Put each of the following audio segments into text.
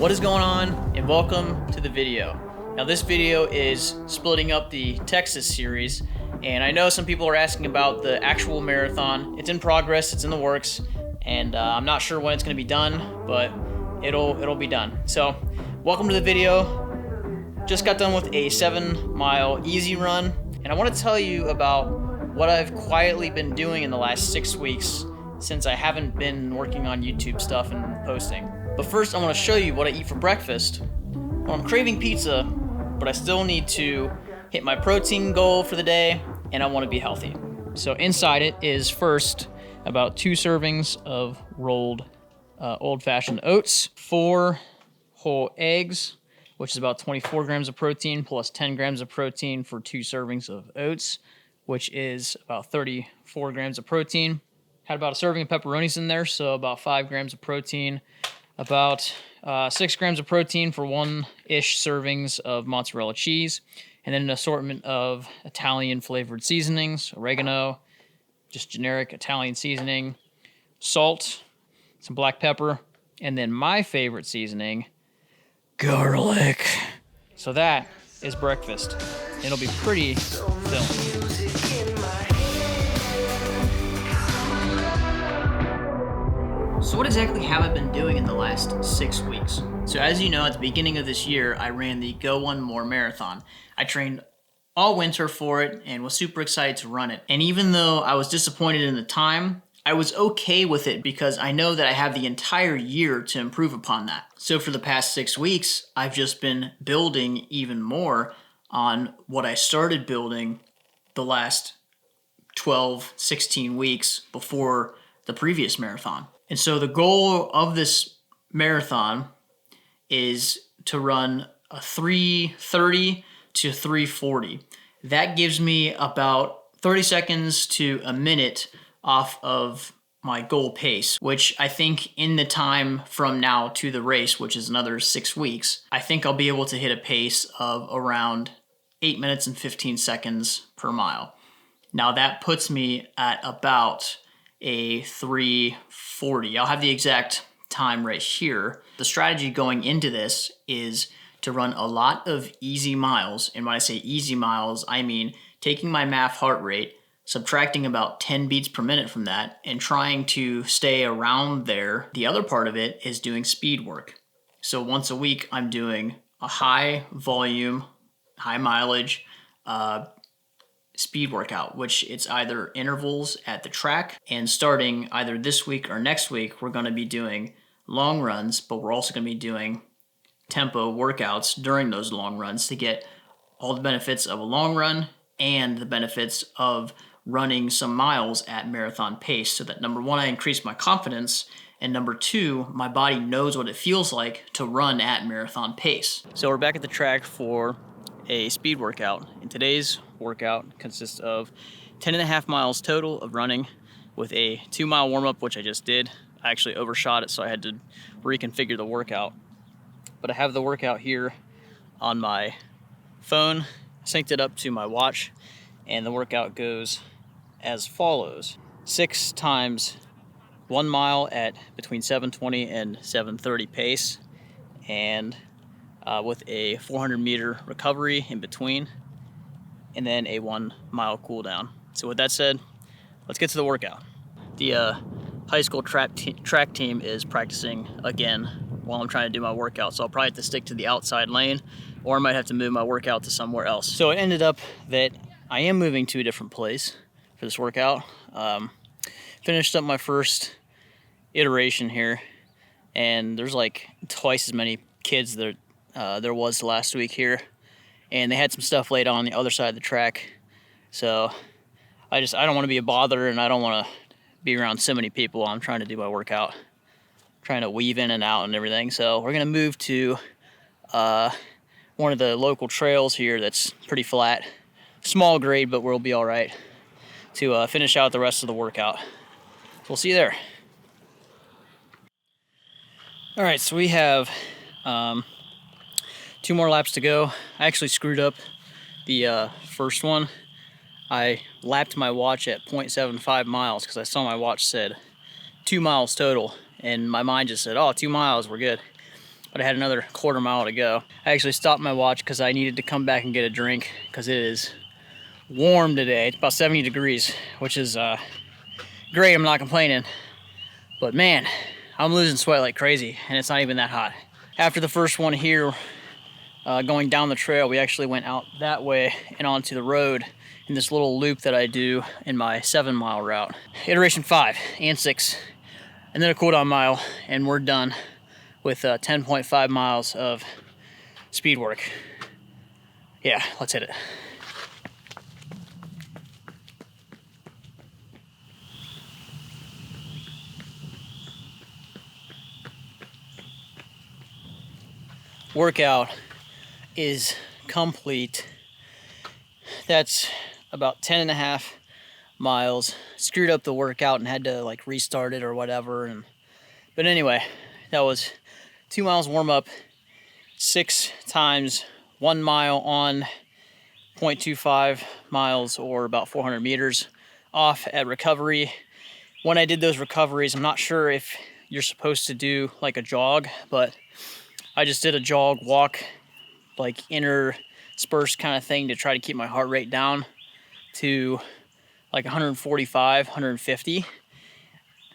What is going on, and welcome to the video. Now this video is splitting up the Texas series, and I know some people are asking about the actual marathon. It's in progress, it's in the works, and I'm not sure when it's going to be done, but it'll be done. So welcome to the video. Just got done with a 7-mile easy run, and I want to tell you about what I've quietly been doing in the last 6 weeks since I haven't been working on YouTube stuff and posting. But first, I want to show you what I eat for breakfast. Well, I'm craving pizza, but I still need to hit my protein goal for the day, and I want to be healthy. So inside it is first about 2 servings of rolled old-fashioned oats, 4 whole eggs, which is about 24 grams of protein, plus 10 grams of protein for 2 servings of oats, which is about 34 grams of protein. Had about a serving of pepperonis in there, so about 5 grams of protein. About 6 grams of protein for 1-ish servings of mozzarella cheese, and then an assortment of Italian flavored seasonings, oregano, just generic Italian seasoning, salt, some black pepper, and then my favorite seasoning, garlic. So that is breakfast. It'll be pretty filling. So what exactly have I been doing in the last 6 weeks? So as you know, at the beginning of this year, I ran the Go One More Marathon. I trained all winter for it and was super excited to run it. And even though I was disappointed in the time, I was okay with it because I know that I have the entire year to improve upon that. So for the past 6 weeks, I've just been building even more on what I started building the last 12, 16 weeks before the previous marathon. And so the goal of this marathon is to run a 3:30 to 3:40. That gives me about 30 seconds to a minute off of my goal pace, which I think in the time from now to the race, which is another 6 weeks, I think I'll be able to hit a pace of around 8 minutes and 15 seconds per mile. Now that puts me at about a 3:40. I'll have the exact time right here. The strategy going into this is to run a lot of easy miles. And when I say easy miles, I mean taking my MAF heart rate, subtracting about 10 beats per minute from that, and trying to stay around there. The other part of it is doing speed work. So once a week, I'm doing a high volume, high mileage, speed workout, which it's either intervals at the track, and starting either this week or next week, we're going to be doing long runs, but we're also going to be doing tempo workouts during those long runs to get all the benefits of a long run and the benefits of running some miles at marathon pace, so that number 1, I increase my confidence, and number 2, my body knows what it feels like to run at marathon pace. So we're back at the track for a speed workout, and today's workout consists of 10.5 miles total of running with a 2-mile warm-up, which I just did. I actually overshot it, so I had to reconfigure the workout. But I have the workout here on my phone, synced it up to my watch, and the workout goes as follows. 6 times 1 mile at between 7:20 and 7:30 pace, and with a 400-meter recovery in between, and then a 1-mile cool down. So with that said, let's get to the workout. The high school track team is practicing again while I'm trying to do my workout, so I'll probably have to stick to the outside lane, or I might have to move my workout to somewhere else. So it ended up that I am moving to a different place for this workout. Finished up my first iteration here, and there's like twice as many kids there was last week here, and they had some stuff laid on the other side of the track. So I don't want to be a bother, and I don't want to be around so many people while I'm trying to do my workout, trying to weave in and out and everything. So we're gonna move to one of the local trails here that's pretty flat, small grade, but we'll be all right to finish out the rest of the workout. We'll see you there. All right, so we have 2 more laps to go. I actually screwed up the first one. I lapped my watch at 0.75 miles because I saw my watch said 2 miles total, and my mind just said, oh, 2 miles, we're good. but I had another quarter mile to go. I actually stopped my watch because I needed to come back and get a drink because it is warm today. It's about 70 degrees, which is great. I'm not complaining, but man, I'm losing sweat like crazy, and it's not even that hot. After the first one here, going down the trail, we actually went out that way and onto the road in this little loop that I do in my 7-mile route. Iteration 5 and 6, and then a cool down mile, and we're done with 10.5 miles of speed work. Yeah, let's hit it. Workout is complete. That's about 10.5 miles. Screwed up the workout and had to like restart it or whatever. But anyway, that was 2 miles warm up, 6 times 1 mile on 0.25 miles or about 400 meters off at recovery. When I did those recoveries, I'm not sure if you're supposed to do like a jog, but I just did a jog walk, like interspersed kind of thing to try to keep my heart rate down to like 145, 150,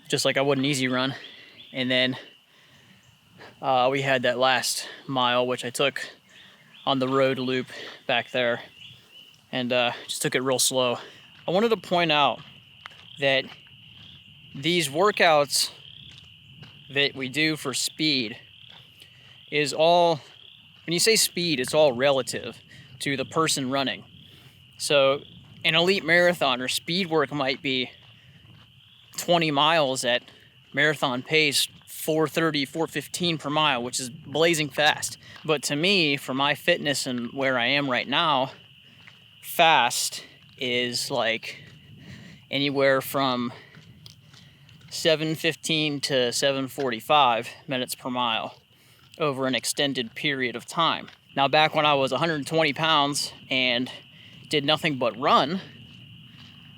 just like I would an easy run. And then we had that last mile, which I took on the road loop back there, and just took it real slow. I wanted to point out that these workouts that we do for speed is all, when you say speed, it's all relative to the person running. So an elite marathoner, speed work might be 20 miles at marathon pace, 4:30, 4:15 per mile, which is blazing fast. But to me, for my fitness and where I am right now, fast is like anywhere from 7:15 to 7:45 minutes per mile over an extended period of time. Now, back when I was 120 pounds and did nothing but run,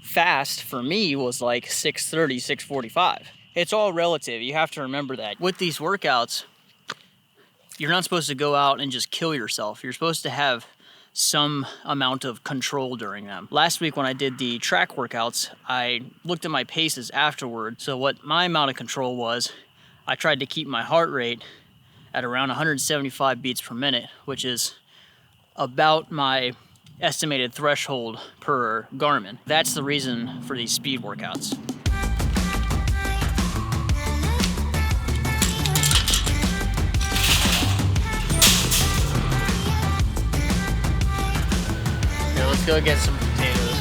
fast for me was like 6:30, 6:45. It's all relative. You have to remember that. With these workouts, you're not supposed to go out and just kill yourself. You're supposed to have some amount of control during them. Last week when I did the track workouts, I looked at my paces afterward. So what my amount of control was, I tried to keep my heart rate at around 175 beats per minute, which is about my estimated threshold per Garmin. That's the reason for these speed workouts. Okay, let's go get some potatoes.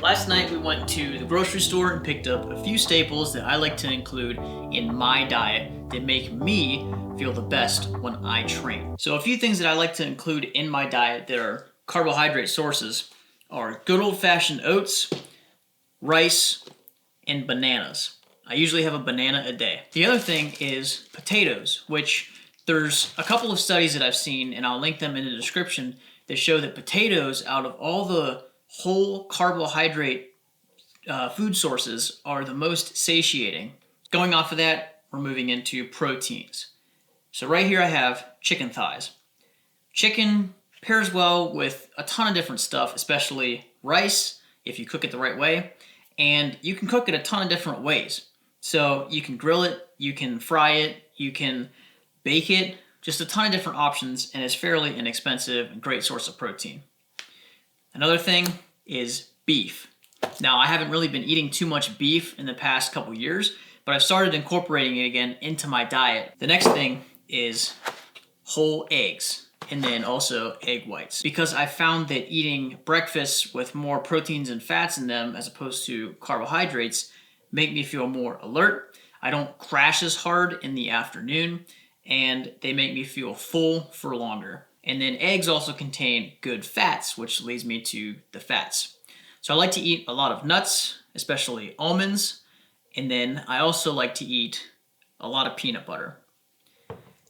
Last night we went to the grocery store and picked up a few staples that I like to include in my diet that make me feel the best when I train. So a few things that I like to include in my diet that are carbohydrate sources are good old-fashioned oats, rice, and bananas. I usually have a banana a day. The other thing is potatoes, which there's a couple of studies that I've seen, and I'll link them in the description, that show that potatoes, out of all the whole carbohydrate food sources, are the most satiating. Going off of that, we're moving into proteins. So right here I have chicken thighs. Chicken pairs well with a ton of different stuff, especially rice, if you cook it the right way. And you can cook it a ton of different ways. So you can grill it, you can fry it, you can bake it, just a ton of different options, and it's fairly inexpensive and great source of protein. Another thing is beef. Now, I haven't really been eating too much beef in the past couple years, but I've started incorporating it again into my diet. The next thing is whole eggs, and then also egg whites, because I found that eating breakfasts with more proteins and fats in them as opposed to carbohydrates make me feel more alert. I don't crash as hard in the afternoon, and they make me feel full for longer. And then eggs also contain good fats, which leads me to the fats. So I like to eat a lot of nuts, especially almonds, and then I also like to eat a lot of peanut butter.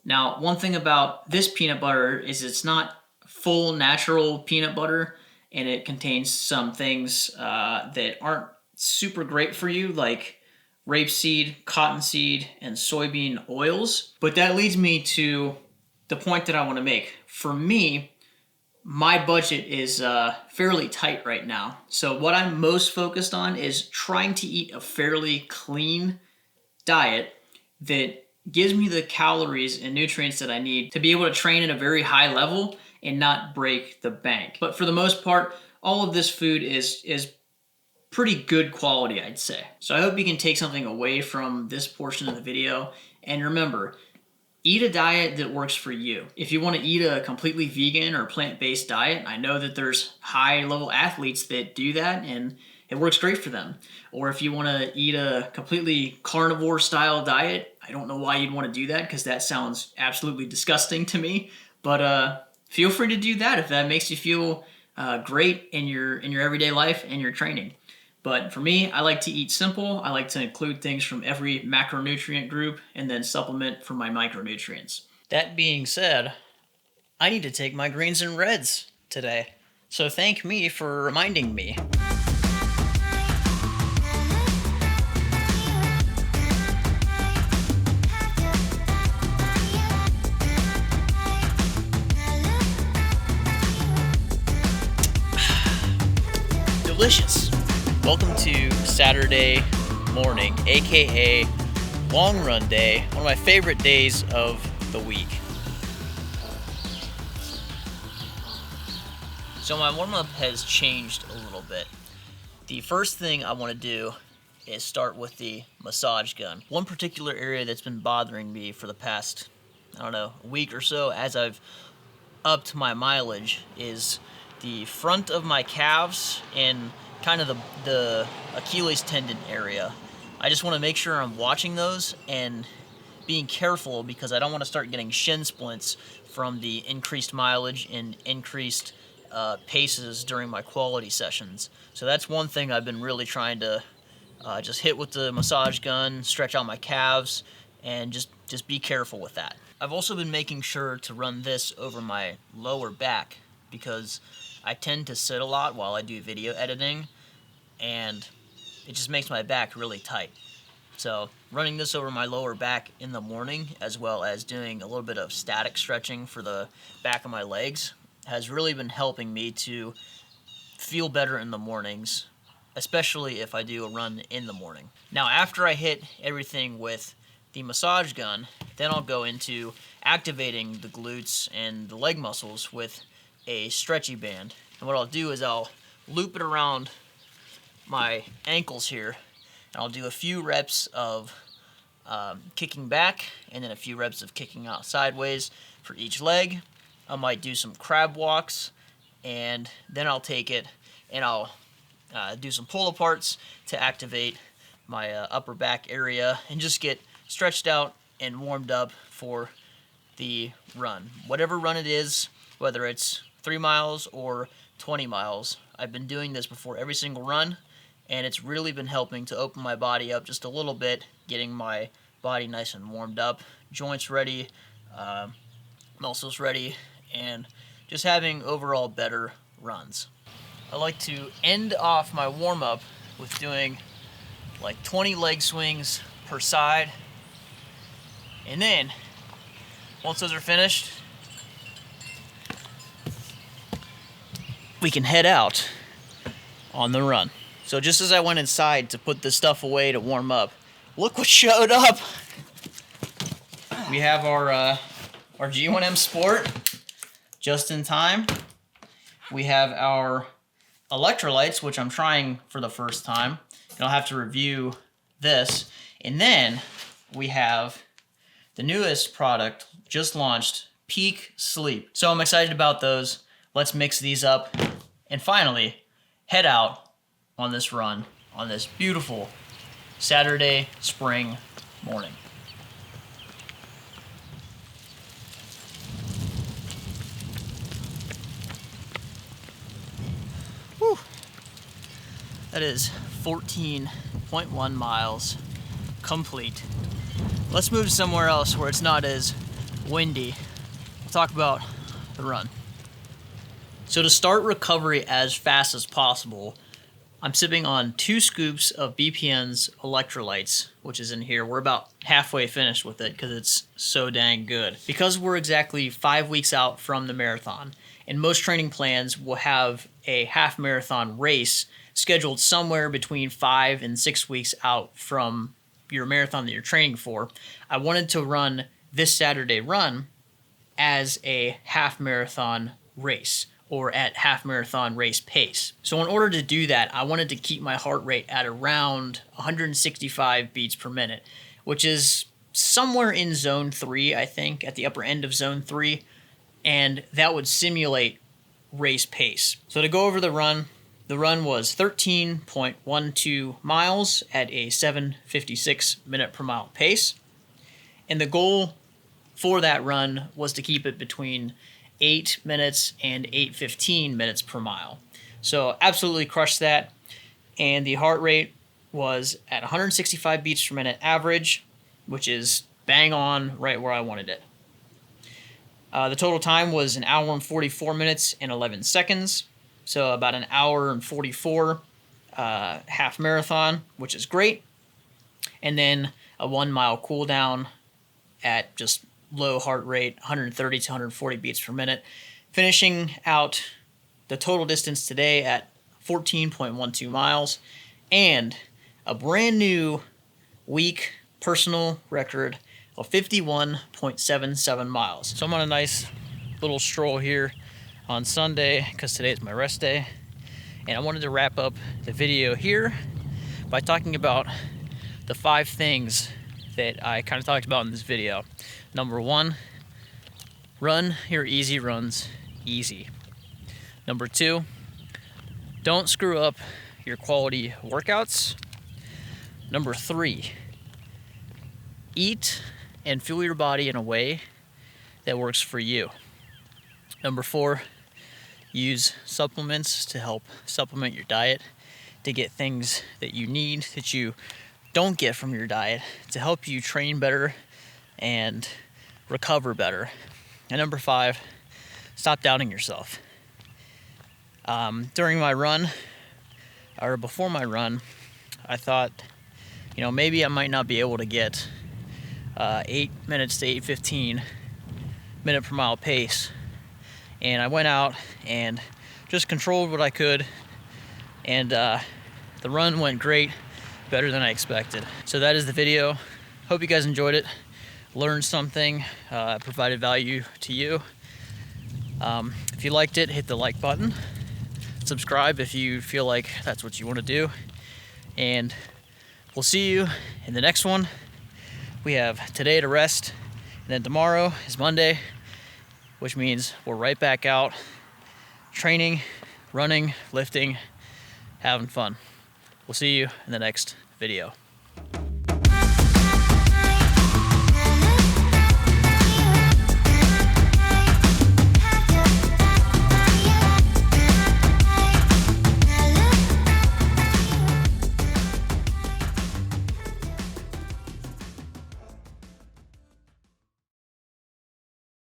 Now, one thing about this peanut butter is it's not full natural peanut butter. and it contains some things that aren't super great for you, like rapeseed, cottonseed, and soybean oils. But that leads me to the point that I want to make. For me, my budget is fairly tight right now. So what I'm most focused on is trying to eat a fairly clean diet that gives me the calories and nutrients that I need to be able to train at a very high level and not break the bank. But for the most part, all of this food is pretty good quality, I'd say. So I hope you can take something away from this portion of the video. And remember, eat a diet that works for you. If you want to eat a completely vegan or plant-based diet, I know that there's high-level athletes that do that and it works great for them. Or if you want to eat a completely carnivore-style diet, I don't know why you'd want to do that because that sounds absolutely disgusting to me. But feel free to do that if that makes you feel great in your everyday life and your training. But for me, I like to eat simple. I like to include things from every macronutrient group and then supplement for my micronutrients. That being said, I need to take my greens and reds today. So thank me for reminding me. Delicious. Welcome to Saturday morning, aka long run day, one of my favorite days of the week. So my warm-up has changed a little bit. The first thing I want to do is start with the massage gun. One particular area that's been bothering me for the past, a week or so as I've upped my mileage is the front of my calves and kind of the Achilles tendon area. I just want to make sure I'm watching those and being careful because I don't want to start getting shin splints from the increased mileage and increased paces during my quality sessions. So that's one thing I've been really trying to just hit with the massage gun, stretch out my calves, and just be careful with that. I've also been making sure to run this over my lower back because I tend to sit a lot while I do video editing, and it just makes my back really tight. So running this over my lower back in the morning, as well as doing a little bit of static stretching for the back of my legs, has really been helping me to feel better in the mornings, especially if I do a run in the morning. Now, after I hit everything with the massage gun, then I'll go into activating the glutes and the leg muscles with a stretchy band. And what I'll do is I'll loop it around my ankles here, and I'll do a few reps of kicking back and then a few reps of kicking out sideways for each leg. I might do some crab walks, and then I'll take it and I'll do some pull aparts to activate my upper back area and just get stretched out and warmed up for the run. Whatever run it is, whether it's 3 miles or 20 miles. I've been doing this before every single run, and it's really been helping to open my body up just a little bit, getting my body nice and warmed up, joints ready, muscles ready, and just having overall better runs. I like to end off my warm-up with doing like 20 leg swings per side, and then once those are finished, we can head out on the run. So just as I went inside to put this stuff away to warm up, look what showed up. We have our G1M Sport just in time. We have our electrolytes, which I'm trying for the first time, and I'll have to review this. And then we have the newest product just launched, Peak Sleep. So I'm excited about those. Let's mix these up and finally head out on this run on this beautiful Saturday spring morning. Whew. That is 14.1 miles complete. Let's move somewhere else where it's not as windy. We'll talk about the run. So to start recovery as fast as possible, I'm sipping on 2 scoops of BPN's electrolytes, which is in here. We're about halfway finished with it because it's so dang good. Because we're exactly 5 weeks out from the marathon, and most training plans will have a half marathon race scheduled somewhere between 5 and 6 weeks out from your marathon that you're training for, I wanted to run this Saturday run as a half marathon race, or at half marathon race pace. So in order to do that, I wanted to keep my heart rate at around 165 beats per minute, which is somewhere in zone 3, I think, at the upper end of zone 3, and that would simulate race pace. So to go over the run was 13.12 miles at a 7:56 minute per mile pace, and the goal for that run was to keep it between 8 minutes and 8:15 minutes per mile. So absolutely crushed that. And the heart rate was at 165 beats per minute average, which is bang on right where I wanted it. The total time was 1 hour and 44 minutes and 11 seconds. So about 1 hour and 44 half marathon, which is great. And then a 1 mile cool down at just low heart rate, 130 to 140 beats per minute, finishing out the total distance today at 14.12 miles, and a brand new week personal record of 51.77 miles. So I'm on a nice little stroll here on Sunday because today is my rest day, and I wanted to wrap up the video here by talking about the 5 things that I kind of talked about in this video. Number 1, run your easy runs easy. Number 2, don't screw up your quality workouts. Number 3, eat and fuel your body in a way that works for you. Number 4, use supplements to help supplement your diet, to get things that you need that you don't get from your diet, to help you train better and recover better. And number 5, stop doubting yourself. During my run, or before my run, I thought, maybe I might not be able to get 8 minutes to 8:15 minute per mile pace. And I went out and just controlled what I could, and the run went great, better than I expected. So that is the video. Hope you guys enjoyed it, learned something, provided value to you. If you liked it, hit the like button. Subscribe if you feel like that's what you want to do. And we'll see you in the next one. We have today to rest, and then tomorrow is Monday, which means we're right back out training, running, lifting, having fun. We'll see you in the next video.